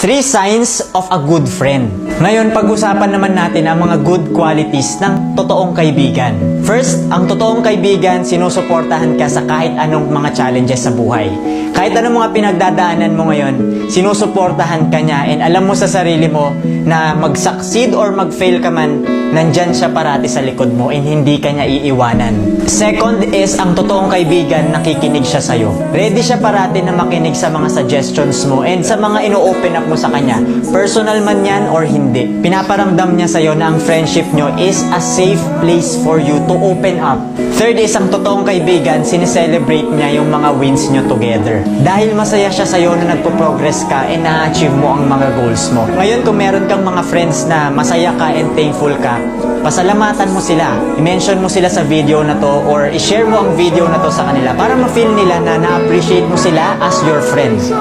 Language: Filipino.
3 signs of a good friend. Ngayon, pag-usapan naman natin ang mga good qualities ng totoong kaibigan. First, ang totoong kaibigan, sinusuportahan ka sa kahit anong mga challenges sa buhay. Kahit anong mga pinagdadaanan mo ngayon, sinusuportahan ka niya and alam mo sa sarili mo na mag-succeed or mag-fail ka man, nandyan siya parati sa likod mo and hindi ka niya iiwanan. Second is, ang totoong kaibigan, nakikinig siya sa'yo. Ready siya parati na makinig sa mga suggestions mo and sa mga ino-open up mo sa kanya. Personal man yan or hindi. Pinaparamdam niya sa'yo na ang friendship nyo is a safe place for you to open up. Third is, ang totoong kaibigan, sineselebrate niya yung mga wins nyo together. Dahil masaya siya sa'yo na nagpo-progress ka and na-achieve mo ang mga goals mo. Ngayon, kung meron kang mga friends na masaya ka and thankful ka, pasalamatan mo sila. I-mention mo sila sa video na to or i-share mo ang video na to sa kanila para ma-feel nila na na-appreciate mo sila as your friends.